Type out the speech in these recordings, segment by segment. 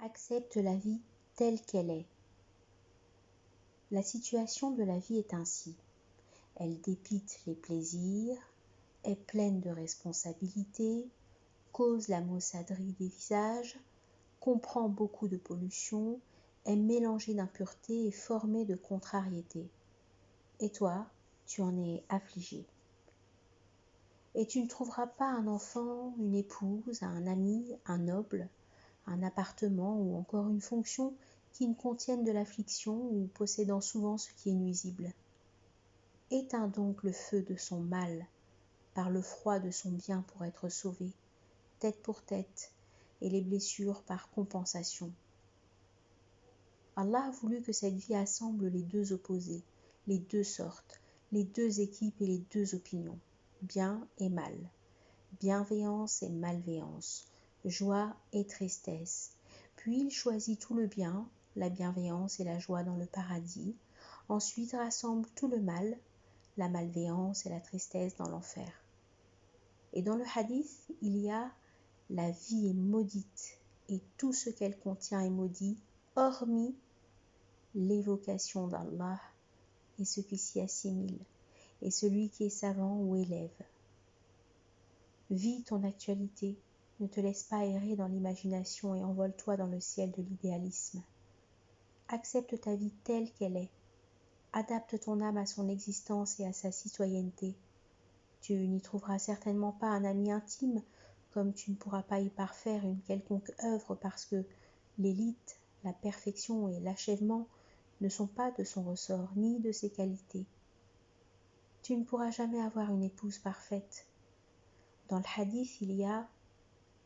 Accepte la vie telle qu'elle est. La situation de la vie est ainsi. Elle dépite les plaisirs, est pleine de responsabilités, cause la maussaderie des visages, comprend beaucoup de pollution, est mélangée d'impuretés et formée de contrariétés. Et toi, tu en es affligé. Et tu ne trouveras pas un enfant, une épouse, un ami, un noble, un appartement ou encore une fonction qui ne contienne de l'affliction ou possédant souvent ce qui est nuisible. Éteins donc le feu de son mal par le froid de son bien pour être sauvé, tête pour tête, et les blessures par compensation. Allah a voulu que cette vie assemble les deux opposés, les deux sortes, les deux équipes et les deux opinions, bien et mal, bienveillance et malveillance, joie et tristesse. Puis il choisit tout le bien, la bienveillance et la joie dans le paradis, ensuite rassemble tout le mal, la malveillance et la tristesse dans l'enfer. Et dans le hadith, il y a « la vie est maudite et tout ce qu'elle contient est maudit, hormis l'évocation d'Allah et ce qui s'y assimile, et celui qui est savant ou élève. » Vis ton actualité, ne te laisse pas errer dans l'imagination et envole-toi dans le ciel de l'idéalisme. Accepte ta vie telle qu'elle est. Adapte ton âme à son existence et à sa citoyenneté. Tu n'y trouveras certainement pas un ami intime, comme tu ne pourras pas y parfaire une quelconque œuvre parce que l'élite, la perfection et l'achèvement ne sont pas de son ressort ni de ses qualités. Tu ne pourras jamais avoir une épouse parfaite. Dans le hadith, il y a «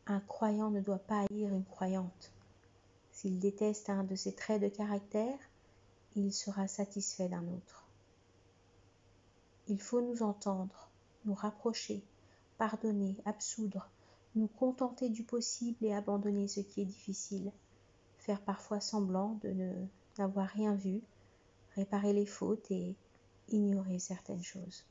un croyant ne doit pas haïr une croyante. S'il déteste un de ses traits de caractère, il sera satisfait d'un autre. » Il faut nous entendre, nous rapprocher, pardonner, absoudre, nous contenter du possible et abandonner ce qui est difficile, faire parfois semblant de n'avoir rien vu, réparer les fautes et ignorer certaines choses.